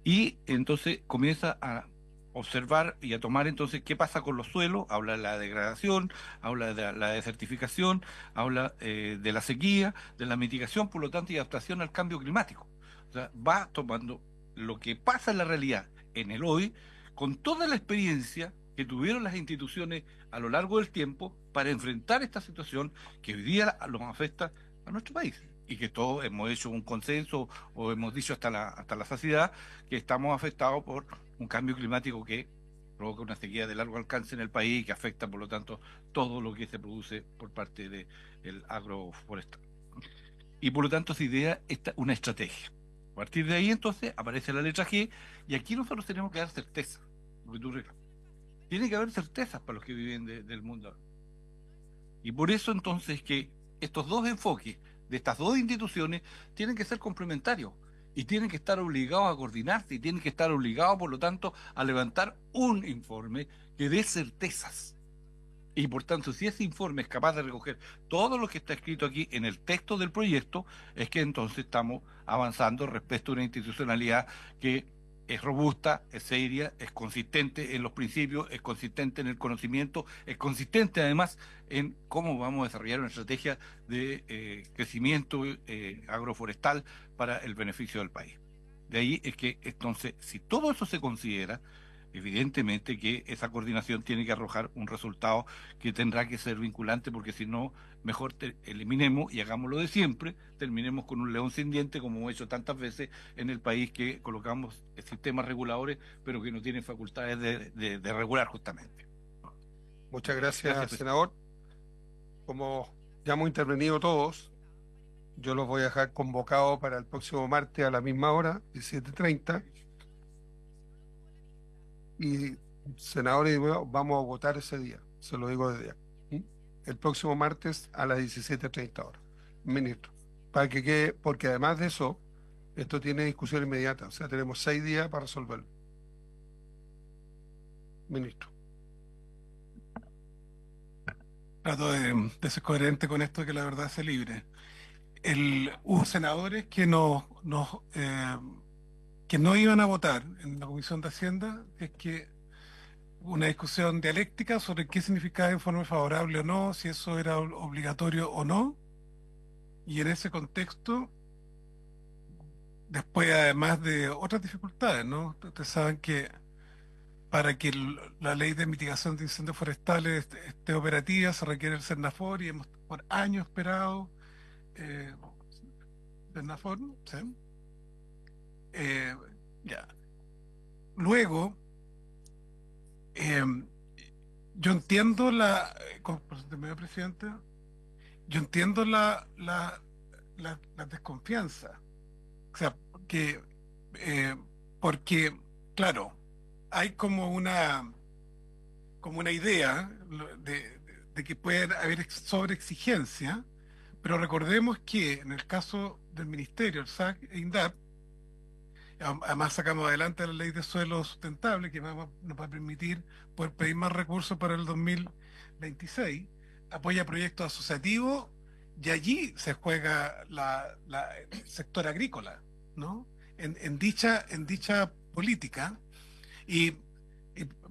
Y entonces comienza a observar y a tomar entonces qué pasa con los suelos, habla de la degradación, habla de la desertificación, habla de la sequía, de la mitigación, por lo tanto, y adaptación al cambio climático. O sea, va tomando lo que pasa en la realidad, en el hoy, con toda la experiencia que tuvieron las instituciones a lo largo del tiempo para enfrentar esta situación que hoy día nos afecta a nuestro país. Y que todos hemos hecho un consenso o hemos dicho hasta la saciedad que estamos afectados por un cambio climático que provoca una sequía de largo alcance en el país y que afecta, por lo tanto, todo lo que se produce por parte del agroforestal. Y por lo tanto, esa idea es una estrategia. A partir de ahí, entonces, aparece la letra G, y aquí nosotros tenemos que dar certeza, lo que tú reclamas. Tiene que haber certezas para los que viven del mundo. Y por eso, entonces, que estos dos enfoques de estas dos instituciones tienen que ser complementarios y tienen que estar obligados a coordinarse y tienen que estar obligados, por lo tanto, a levantar un informe que dé certezas. Y por tanto, si ese informe es capaz de recoger todo lo que está escrito aquí en el texto del proyecto, es que entonces estamos avanzando respecto a una institucionalidad que es robusta, es seria, es consistente en los principios, es consistente en el conocimiento, es consistente además en cómo vamos a desarrollar una estrategia de crecimiento agroforestal para el beneficio del país. De ahí es que entonces, si todo eso se considera, evidentemente que esa coordinación tiene que arrojar un resultado que tendrá que ser vinculante, porque si no, mejor eliminemos y hagámoslo de siempre, terminemos con un león sin diente, como hemos hecho tantas veces en el país, que colocamos sistemas reguladores, pero que no tienen facultades de regular justamente. Muchas gracias, senador. Como ya hemos intervenido todos, yo los voy a dejar convocados para el próximo martes a la misma hora, 17:30. Y senadores, vamos a votar ese día, se lo digo desde ya. El próximo martes a las 17:30 horas, ministro. Para que quede, porque además de eso, esto tiene discusión inmediata, o sea, tenemos 6 días para resolverlo. Ministro. trato de ser coherente con esto, que la verdad se libre. Hubo senadores que no iban a votar en la Comisión de Hacienda, es que una discusión dialéctica sobre qué significaba informe favorable o no, si eso era obligatorio o no, y en ese contexto, después además de otras dificultades, ¿no? Ustedes saben que para que la ley de mitigación de incendios forestales esté operativa se requiere el Cernafor y hemos por años esperado eh, Cernafor, ¿sí? Eh, ya. Luego, eh, yo entiendo señor presidente, yo entiendo la desconfianza. O sea, eh, porque, claro, hay como una idea de que puede haber sobreexigencia, pero recordemos que en el caso del Ministerio, el SAC e INDAP, además sacamos adelante la ley de suelo sustentable que nos va a permitir poder pedir más recursos para el 2026, apoya proyectos asociativos y allí se juega el sector agrícola, ¿no? En dicha política y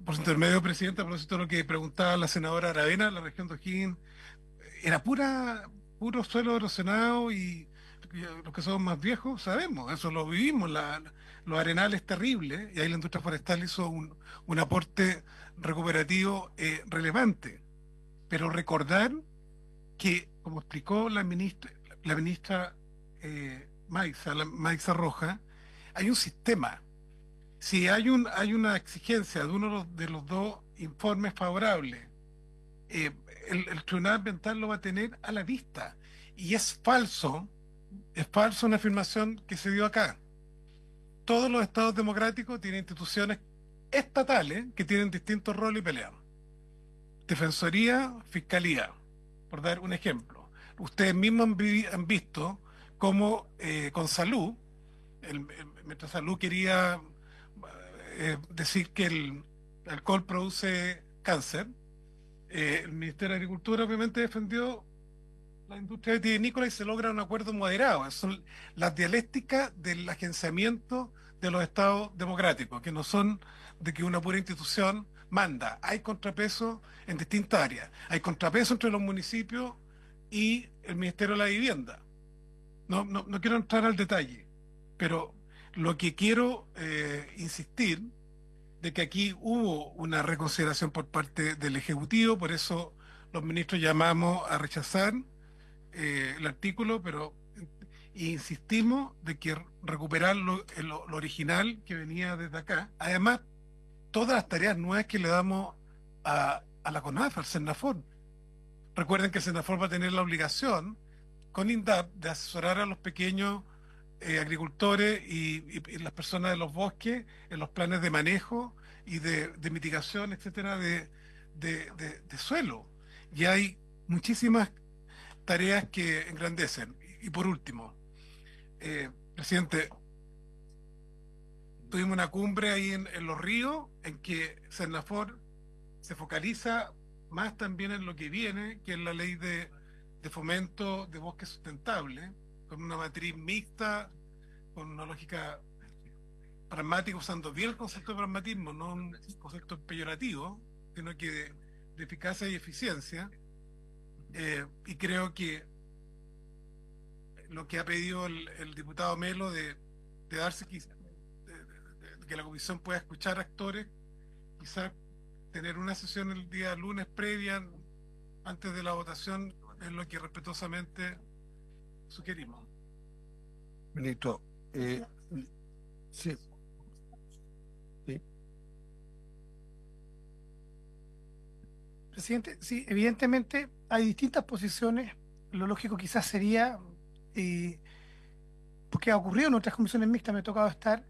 por su intermedio, presidente, a propósito de lo que preguntaba la senadora Aravena, la región de O'Higgins era puro suelo erosionado y los que somos más viejos sabemos, eso lo vivimos, los arenales terribles, y ahí la industria forestal hizo un aporte recuperativo relevante. Pero recordar que, como explicó la ministra Maisa Roja, hay un sistema. Si hay una exigencia de uno de los dos informes favorables, el Tribunal Ambiental lo va a tener a la vista. Y es falso una afirmación que se dio acá. Todos los estados democráticos tienen instituciones estatales que tienen distintos roles y pelean. Defensoría, fiscalía, por dar un ejemplo. Ustedes mismos han visto cómo con salud, mientras salud quería decir que el alcohol produce cáncer, el Ministerio de Agricultura obviamente defendió la industria vitivinícola y se logra un acuerdo moderado. Esas son las dialécticas del agenciamiento de los estados democráticos, que no son de que una pura institución manda. Hay contrapeso en distintas áreas. Hay contrapeso entre los municipios y el Ministerio de la Vivienda. No quiero entrar al detalle, pero lo que quiero insistir de que aquí hubo una reconsideración por parte del Ejecutivo, por eso los ministros llamamos a rechazar el artículo, pero insistimos de que recuperar lo original que venía desde acá. Además, todas las tareas nuevas que le damos a la CONAF, al Cernafor. Recuerden que el Cernafor va a tener la obligación con INDAP de asesorar a los pequeños agricultores y las personas de los bosques en los planes de manejo y de mitigación, etcétera, de suelo. Y hay muchísimas tareas que engrandecen. Y por último, presidente, tuvimos una cumbre ahí en Los Ríos en que Cernafor se focaliza más también en lo que viene, que es la ley de fomento de bosque sustentable, con una matriz mixta, con una lógica pragmática, usando bien el concepto de pragmatismo, no un concepto peyorativo, sino que de eficacia y eficiencia. Y creo que lo que ha pedido el diputado Melo de darse de que la comisión pueda escuchar actores, quizás tener una sesión el día lunes previa, antes de la votación, es lo que respetuosamente sugerimos. Ministro, sí. Sí. Presidente, sí, evidentemente hay distintas posiciones. Lo lógico quizás sería, porque ha ocurrido en otras comisiones mixtas, me ha tocado estar,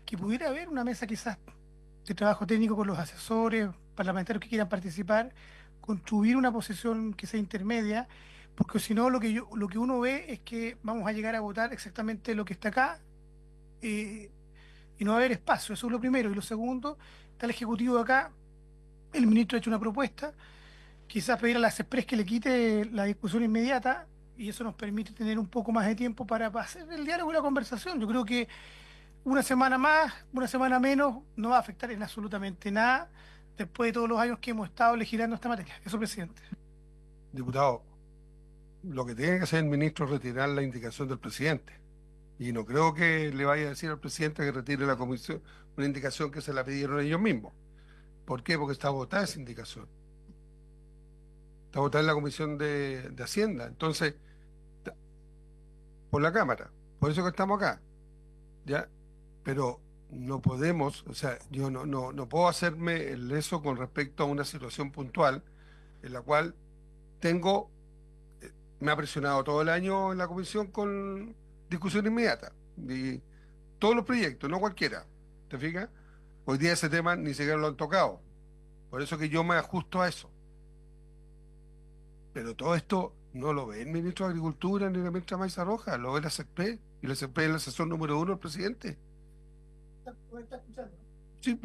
que pudiera haber una mesa quizás de trabajo técnico con los asesores parlamentarios que quieran participar, construir una posición que sea intermedia, porque si no lo que uno ve es que vamos a llegar a votar exactamente lo que está acá y no va a haber espacio. Eso es lo primero. Y lo segundo, está el Ejecutivo de acá, el ministro ha hecho una propuesta quizás pedir a la CESPRES que le quite la discusión inmediata y eso nos permite tener un poco más de tiempo para hacer el diálogo y la conversación. Yo creo que una semana más, una semana menos, no va a afectar en absolutamente nada después de todos los años que hemos estado legislando esta materia. Eso, presidente. Diputado, lo que tiene que hacer el ministro es retirar la indicación del presidente. Y no creo que le vaya a decir al presidente que retire la comisión, una indicación que se la pidieron ellos mismos. ¿Por qué? Porque está votada esa indicación. Está votada en la Comisión de Hacienda. Entonces, por la Cámara. Por eso que estamos acá. ¿Ya? Pero no podemos, o sea, yo no puedo hacerme el leso con respecto a una situación puntual en la cual tengo, me ha presionado todo el año en la comisión con discusión inmediata. Y todos los proyectos, no cualquiera. ¿Te fijas? Hoy día ese tema ni siquiera lo han tocado. Por eso que yo me ajusto a eso. Pero todo esto no lo ve el ministro de Agricultura ni la ministra Maiza Roja, lo ve la CESPE, y la CESPE es el asesor número 1 del presidente. Sí,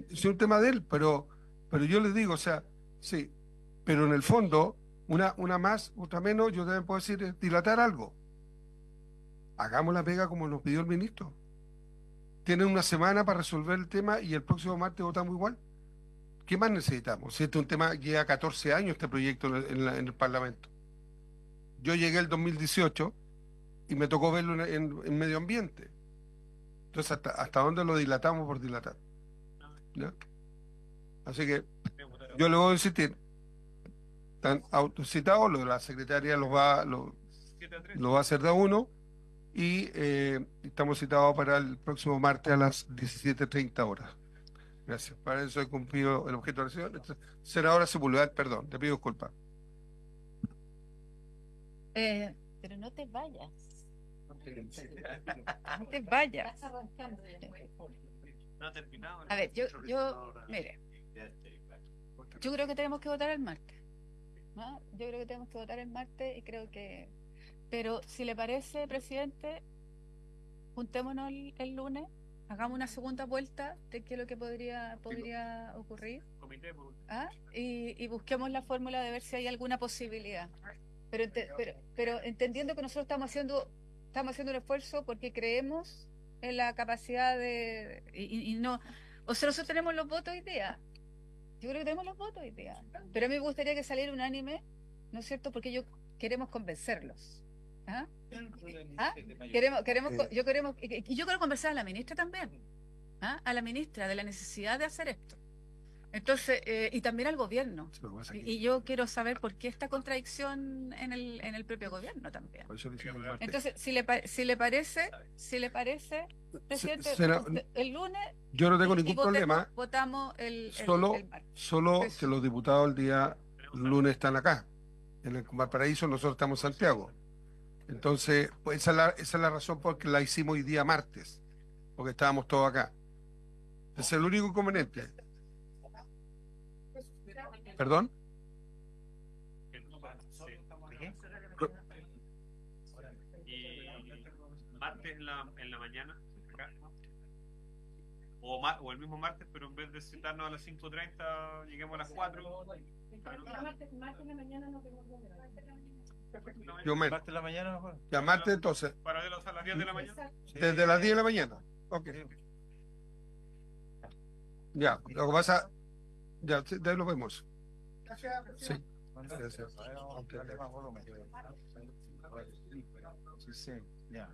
es un tema de él, pero yo les digo, o sea, sí, pero en el fondo, una más, otra menos, yo también puedo decir, es dilatar algo. Hagamos la pega como nos pidió el ministro. Tienen una semana para resolver el tema y el próximo martes votamos igual. ¿Qué más necesitamos? Si este es un tema que lleva 14 años, este proyecto en el Parlamento. Yo llegué el 2018 y me tocó verlo en medio ambiente. Entonces, ¿hasta dónde lo dilatamos por dilatar? ¿Ya? Así que yo le voy a insistir. Están autocitados, lo de la secretaria lo va a hacer de a uno y estamos citados para el próximo martes a las 17:30 horas. Gracias. Para eso he cumplido el objeto de la sesión. Senadora Sepúlveda, perdón, te pido disculpas. Pero no te vayas. No te vayas. A ver, mire, yo creo que tenemos que votar el martes. ¿No? Yo creo que tenemos que votar el martes y creo que... Pero si le parece, presidente, juntémonos el lunes, hagamos una segunda vuelta de qué es lo que podría ocurrir. Y busquemos la fórmula de ver si hay alguna posibilidad. Pero entendiendo que nosotros estamos haciendo un esfuerzo porque creemos en la capacidad de... Y no... O sea, nosotros tenemos los votos hoy día. Yo creo que tenemos los votos hoy día. Pero a mí me gustaría que saliera unánime, ¿no es cierto? Porque queremos convencerlos. ¿Ah? Yo quiero conversar a la ministra también. ¿Ah? A la ministra de la necesidad de hacer esto. Entonces, y también al gobierno. Y yo quiero saber por qué esta contradicción en el propio gobierno también. Entonces, si le parece, presidente, el lunes... Yo no tengo ningún problema. Votamos el martes. Solo que los diputados el día lunes están acá. En el Valparaíso, nosotros estamos en Santiago. Entonces, pues esa es la razón por la que la hicimos hoy día martes. Porque estábamos todos acá. Ese es el único inconveniente. ¿Perdón? Y martes en la mañana, acá. O el mismo martes, pero en vez de citarnos a las 5:30, lleguemos a las 4. Martes en la mañana no tengo problema. Yo ¿Martes en la mañana? Ya, martes entonces. Paralelo a las 10 de la mañana. Desde las 10 de la mañana. Ok. Ya, lo que pasa... Ya, de ahí lo vemos. Sí. Gracias. Sí, ya.